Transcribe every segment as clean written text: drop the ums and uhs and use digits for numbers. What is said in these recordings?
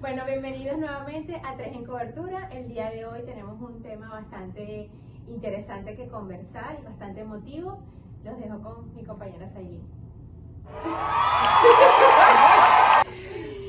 Bueno, bienvenidos nuevamente a Tres en Cobertura. El día de hoy tenemos un tema bastante interesante que conversar y bastante emotivo. Los dejo con mi compañera Sailin.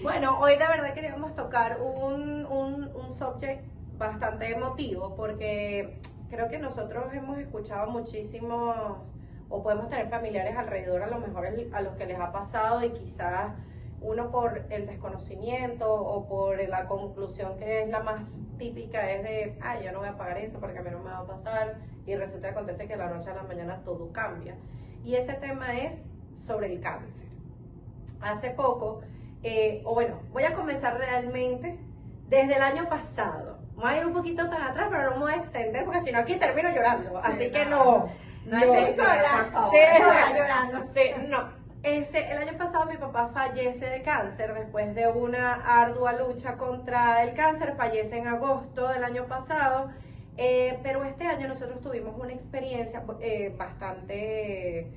Bueno, hoy de verdad queríamos tocar un subject bastante emotivo porque creo que nosotros hemos escuchado muchísimos o podemos tener familiares alrededor a lo mejor a los que les ha pasado y quizás uno por el desconocimiento o por la conclusión que es la más típica es de, ay, yo no voy a pagar eso porque a mí no me va a pasar y resulta que acontece que de la noche a la mañana todo cambia. Y ese tema es sobre el cáncer. Hace poco, voy a comenzar realmente desde el año pasado. Voy a ir un poquito tan atrás, pero no me voy a extender porque si no aquí termino llorando. Así que no estoy sola, por favor. Sí, No, llorando. Sí, no. El año pasado mi papá fallece de cáncer después de una ardua lucha contra el cáncer. Fallece en agosto del año pasado, pero este año nosotros tuvimos una experiencia bastante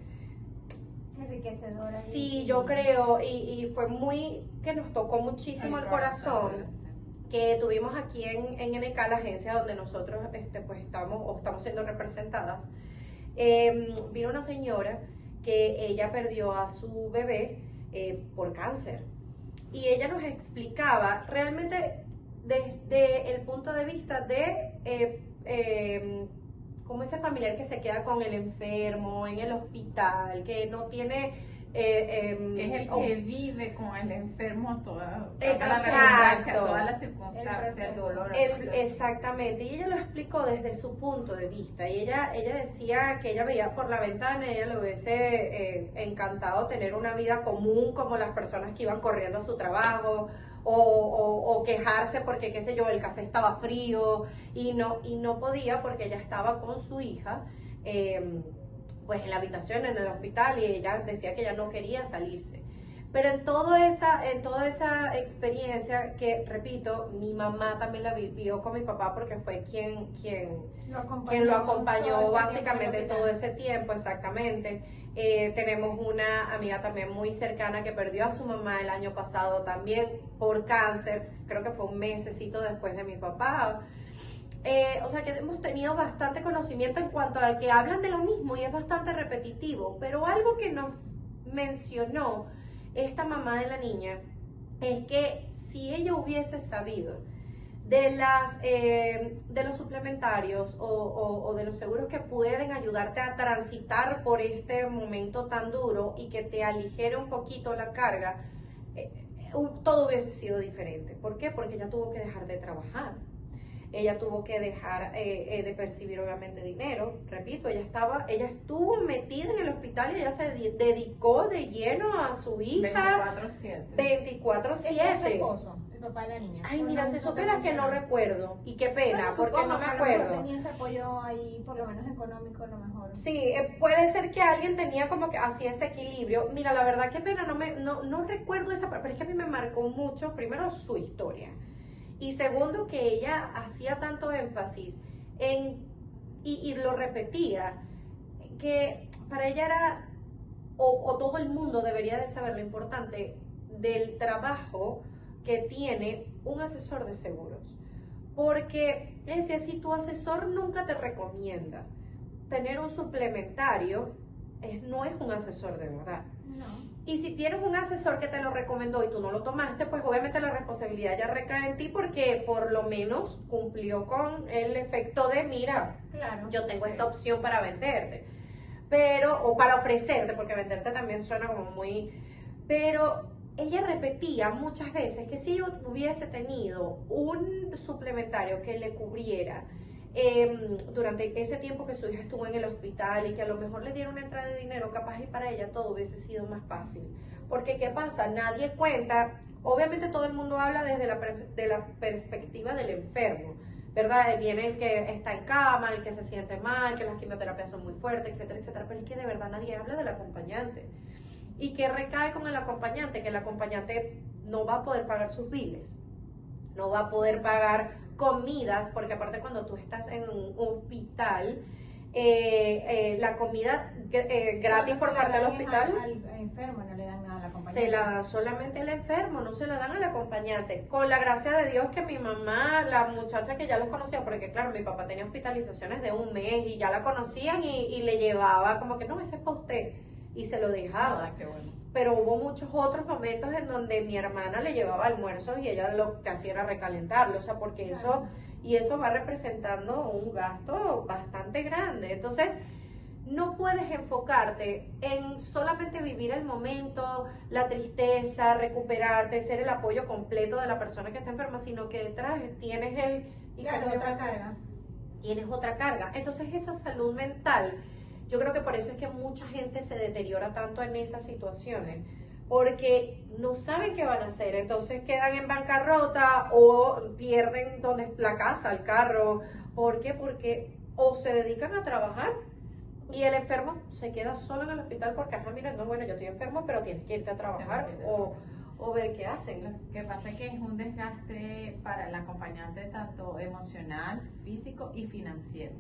enriquecedora. Sí, yo creo, y fue muy, que nos tocó muchísimo el corazón, que tuvimos aquí en NK, la agencia donde nosotros pues estamos siendo representadas. Vino una señora que ella perdió a su bebé por cáncer, y ella nos explicaba realmente desde el punto de vista de como ese familiar que se queda con el enfermo en el hospital, que no tiene... que es el que vive con el enfermo todas las circunstancias, el dolor. Exactamente, y ella lo explicó desde su punto de vista, y ella decía que ella veía por la ventana, ella le hubiese encantado tener una vida común como las personas que iban corriendo a su trabajo, o quejarse porque, qué sé yo, el café estaba frío y no podía porque ella estaba con su hija pues en la habitación en el hospital, y ella decía que ella no quería salirse. Pero en toda esa experiencia, que repito, mi mamá también la vivió con mi papá porque fue quien lo acompañó básicamente todo ese tiempo, exactamente. Tenemos una amiga también muy cercana que perdió a su mamá el año pasado también por cáncer, creo que fue un mesecito después de mi papá. O sea que hemos tenido bastante conocimiento en cuanto a que hablan de lo mismo y es bastante repetitivo, pero algo que nos mencionó esta mamá de la niña es que si ella hubiese sabido de los suplementarios o de los seguros que pueden ayudarte a transitar por este momento tan duro y que te aligere un poquito la carga, todo hubiese sido diferente. ¿Por qué? Porque ella tuvo que dejar de trabajar. Ella tuvo que dejar de percibir obviamente dinero. Repito, ella estuvo metida en el hospital y ella se dedicó de lleno a su hija 24/7. 24/7. ¿Ella es su esposo, el papá de la niña? Ay, mira, se supiera que no recuerdo. Y qué pena, porque no me acuerdo. Tenía ese apoyo ahí, por lo menos económico, a lo mejor. Sí, puede ser que alguien tenía como que hacía ese equilibrio. Mira, la verdad, qué pena, no recuerdo esa parte, pero es que a mí me marcó mucho, primero, su historia. Y segundo, que ella hacía tanto énfasis y lo repetía, que para ella era, o todo el mundo debería de saber lo importante del trabajo que tiene un asesor de seguros. Porque decía, si tu asesor nunca te recomienda tener un suplementario, no es un asesor de verdad. No. Y si tienes un asesor que te lo recomendó y tú no lo tomaste, pues obviamente la responsabilidad ya recae en ti porque por lo menos cumplió con el efecto de, mira, Claro, yo tengo sí. esta opción para venderte, o para ofrecerte, porque venderte también suena como muy... Pero ella repetía muchas veces que si yo hubiese tenido un suplementario que le cubriera durante ese tiempo que su hija estuvo en el hospital y que a lo mejor le dieron una entrada de dinero, capaz y para ella todo hubiese sido más fácil. Porque ¿qué pasa? Nadie cuenta, obviamente todo el mundo habla desde la perspectiva del enfermo, ¿verdad? Viene el que está en cama, el que se siente mal, que las quimioterapias son muy fuertes, etcétera, etcétera, pero es que de verdad nadie habla del acompañante. ¿Y qué recae con el acompañante? Que el acompañante no va a poder pagar sus biles, no va a poder pagar comidas, porque aparte cuando tú estás en un hospital, la comida gratis por parte del hospital. Al enfermo no le dan nada a la acompañante. Se la da solamente al enfermo, no se la dan al acompañante. Con la gracia de Dios que mi mamá, la muchacha que ya los conocía, porque claro, mi papá tenía hospitalizaciones de 1 mes y ya la conocían y le llevaba como que no, ese es para usted. Y se lo dejaba. Qué bueno. Pero hubo muchos otros momentos en donde mi hermana le llevaba almuerzos y ella lo que hacía era recalentarlo, o sea, porque Claro. eso va representando un gasto bastante grande. Entonces, no puedes enfocarte en solamente vivir el momento, la tristeza, recuperarte, ser el apoyo completo de la persona que está enferma, sino que detrás tienes Claro, otra carga. tienes otra carga. Entonces, esa salud mental, yo creo que por eso es que mucha gente se deteriora tanto en esas situaciones, porque no saben qué van a hacer, entonces quedan en bancarrota o pierden la casa, el carro. ¿Por qué? Porque o se dedican a trabajar y el enfermo se queda solo en el hospital porque, mira, no, bueno, yo estoy enfermo, pero tienes que irte a trabajar o ver qué hacen. Lo que pasa es que es un desgaste para el acompañante tanto emocional, físico y financiero.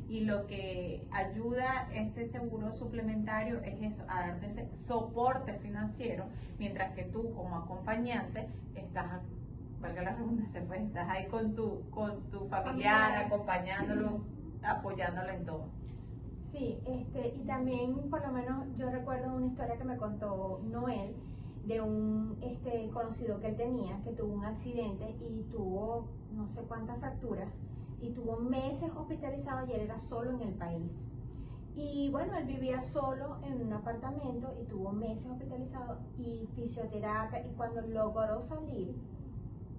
Y lo que ayuda este seguro suplementario es eso, a darte ese soporte financiero, mientras que tú como acompañante estás, valga la redundancia, pues estás ahí con tu familiar, acompañándolo, apoyándolo en todo. Sí, y también por lo menos yo recuerdo una historia que me contó Noel de un conocido que él tenía, que tuvo un accidente y tuvo no sé cuántas fracturas y tuvo meses hospitalizado y él era solo en el país. Y bueno, él vivía solo en un apartamento y tuvo meses hospitalizado y fisioterapia, y cuando logró salir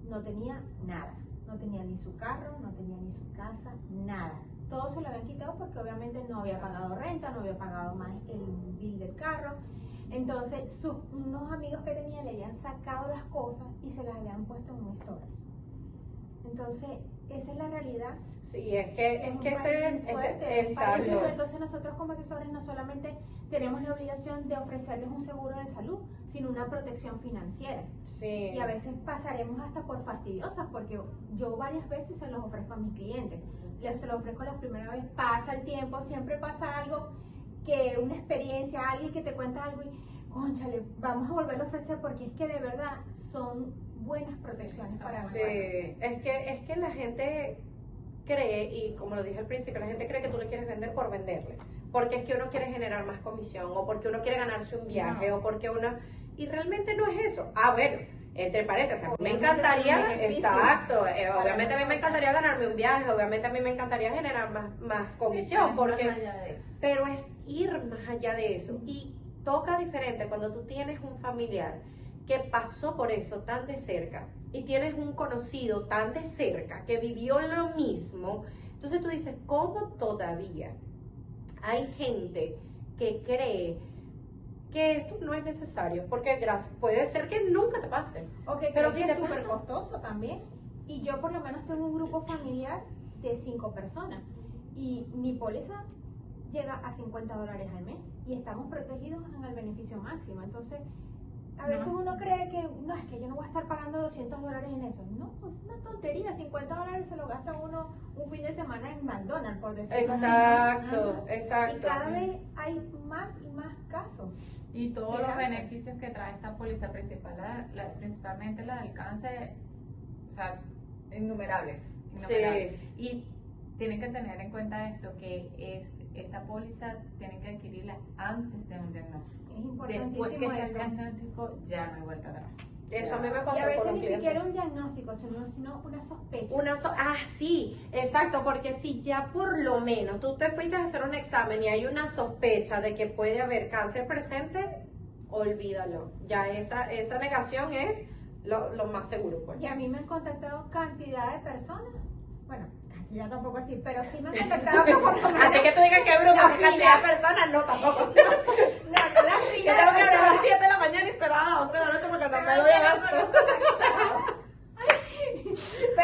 no tenía nada, no tenía ni su carro, no tenía ni su casa, nada. Todo se lo habían quitado porque obviamente no había pagado renta, no había pagado más el bill del carro. Entonces unos amigos que tenía le habían sacado las cosas y se las habían puesto en un storage. Entonces esa es la realidad. Sí, es que exacto. Entonces nosotros como asesores no solamente tenemos la obligación de ofrecerles un seguro de salud, sino una protección financiera. Sí. Y a veces pasaremos hasta por fastidiosas, porque yo varias veces se los ofrezco a mis clientes. Se los ofrezco la primera vez, pasa el tiempo, siempre pasa algo, que una experiencia, alguien que te cuenta algo y, cónchale, vamos a volverlo a ofrecer porque es que de verdad son buenas protecciones para nosotros. Sí, es que la gente cree, y como lo dije al principio, la gente cree que tú le quieres vender por venderle, porque es que uno quiere generar más comisión, o porque uno quiere ganarse un viaje, o porque uno, y realmente no es eso. Bueno, entre paréntesis, me encantaría, exacto, obviamente a mí me encantaría ganarme un viaje, obviamente a mí me encantaría generar más comisión, porque, pero es ir más allá de eso, y toca diferente cuando tú tienes un familiar que pasó por eso tan de cerca, y tienes un conocido tan de cerca que vivió lo mismo. Entonces tú dices, ¿cómo todavía hay gente que cree que esto no es necesario? Porque puede ser que nunca te pase. Pero sí es súper costoso también. Y yo por lo menos tengo un grupo familiar de 5 personas y mi póliza llega a $50 al mes y estamos protegidos en el beneficio máximo. Entonces a veces uno cree que no, es que yo no voy a estar pagando $200 en eso. No, es una tontería. $50 se lo gasta uno un fin de semana en McDonald's, por decirlo así. Exacto. Y cada vez hay más y más casos. Y todos los beneficios que trae esta póliza, principalmente la del cáncer, o sea, innumerables. Sí. Y tienen que tener en cuenta esto, que esta póliza tienen que adquirirla antes de un diagnóstico. Es importantísimo. Después que eso. sea el diagnóstico, ya no hay vuelta atrás. Eso a mí me pasó. Y a veces con ni un cliente. siquiera un diagnóstico, sino una sospecha. Sí, exacto, porque si ya por lo menos tú te fuiste a hacer un examen y hay una sospecha de que puede haber cáncer presente, olvídalo. Ya esa negación es lo más seguro, pues. Y a mí me han contactado cantidad de personas, bueno, cantidad tampoco así, pero sí me han contactado como Así que tú digas que bruto, cantidad de personas, no, tampoco. no la Yo fila tengo de que abrir a las personas. 7 de la mañana y se va a las 11 de la noche porque no me doy a gasto.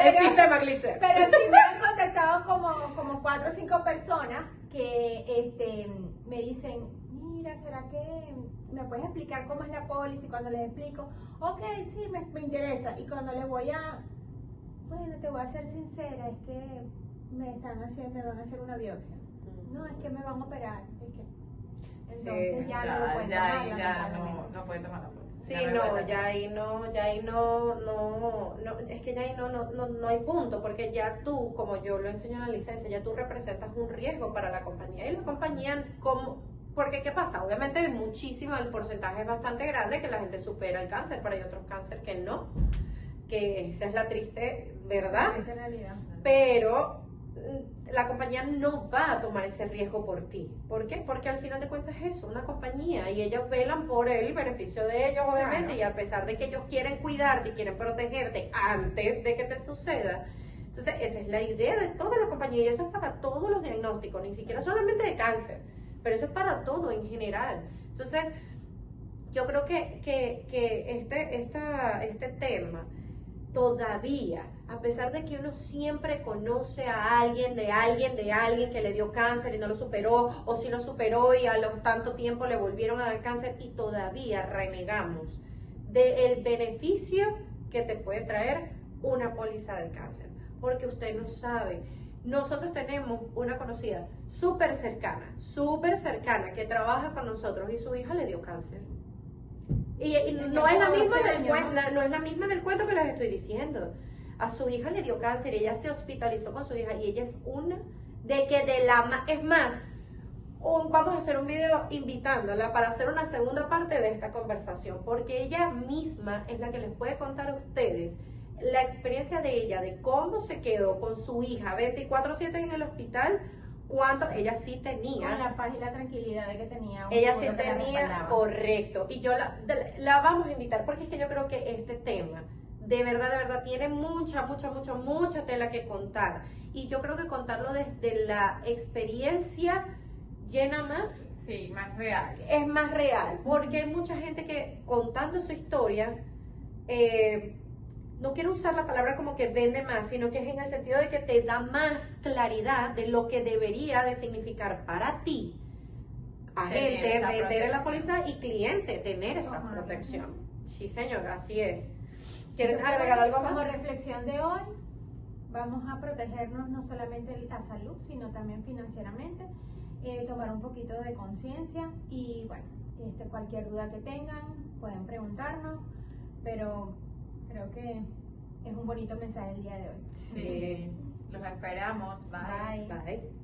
El sistema glitcher. Pero sí me han contactado como 4 o 5 personas que me dicen, mira, ¿será que me puedes explicar cómo es la póliza? Y cuando les explico, ok, sí, me interesa. Y cuando les voy bueno, te voy a ser sincera, es que me van a hacer una biopsia. no, es que me van a operar, es que... Sí, Entonces ya no lo pueden ya tomar, ahí ya lamentablemente. no puede tomar la póliza. Sí, Ya no, puede ya ahí no, es que ya ahí no hay punto, porque ya tú, como yo lo enseño en la licencia, ya tú representas un riesgo para la compañía. Y la compañía, porque ¿qué pasa? Obviamente hay muchísimo, el porcentaje es bastante grande que la gente supera el cáncer, pero hay otros cánceres que no, que esa es la triste verdad. Esta es la realidad. Pero la compañía no va a tomar ese riesgo por ti. ¿Por qué? Porque al final de cuentas es eso, una compañía, y ellos velan por el beneficio de ellos, obviamente, Claro. y a pesar de que ellos quieren cuidarte y quieren protegerte antes de que te suceda. Entonces esa es la idea de toda la compañía, y eso es para todos los diagnósticos, ni siquiera solamente de cáncer, pero eso es para todo en general. Entonces yo creo que este tema todavía, a pesar de que uno siempre conoce a alguien que le dio cáncer y no lo superó, o si lo superó y a los tanto tiempo le volvieron a dar cáncer, y todavía renegamos del beneficio que te puede traer una póliza de cáncer, porque usted no sabe. Nosotros tenemos una conocida súper cercana, que trabaja con nosotros, y su hija le dio cáncer. Y no es la misma no es la misma del cuento que les estoy diciendo. A su hija le dio cáncer, ella se hospitalizó con su hija, y ella es una es más, vamos a hacer un video invitándola para hacer una segunda parte de esta conversación, porque ella misma es la que les puede contar a ustedes la experiencia de ella, de cómo se quedó con su hija 24/7 en el hospital, cuando ella sí tenía. Con la paz y la tranquilidad de que tenía un Ella sí seguro que la tenía, respaldaba. correcto. Y yo la vamos a invitar, porque es que yo creo que este tema de verdad tiene mucha tela que contar. Y yo creo que contarlo desde la experiencia llena más. Sí, más real. Es más real, porque hay mucha gente que contando su historia, no quiero usar la palabra como que vende más, sino que es en el sentido de que te da más claridad de lo que debería de significar para ti, agente, vender en la póliza, y cliente, tener esa Ajá. protección. Sí, señor, así es. ¿Quieres Entonces, agregar algo como más? reflexión de hoy, vamos a protegernos no solamente la salud, sino también financieramente, tomar un poquito de conciencia, y bueno, cualquier duda que tengan pueden preguntarnos, pero creo que es un bonito mensaje el día de hoy. Sí, los esperamos. Bye. Bye. Bye.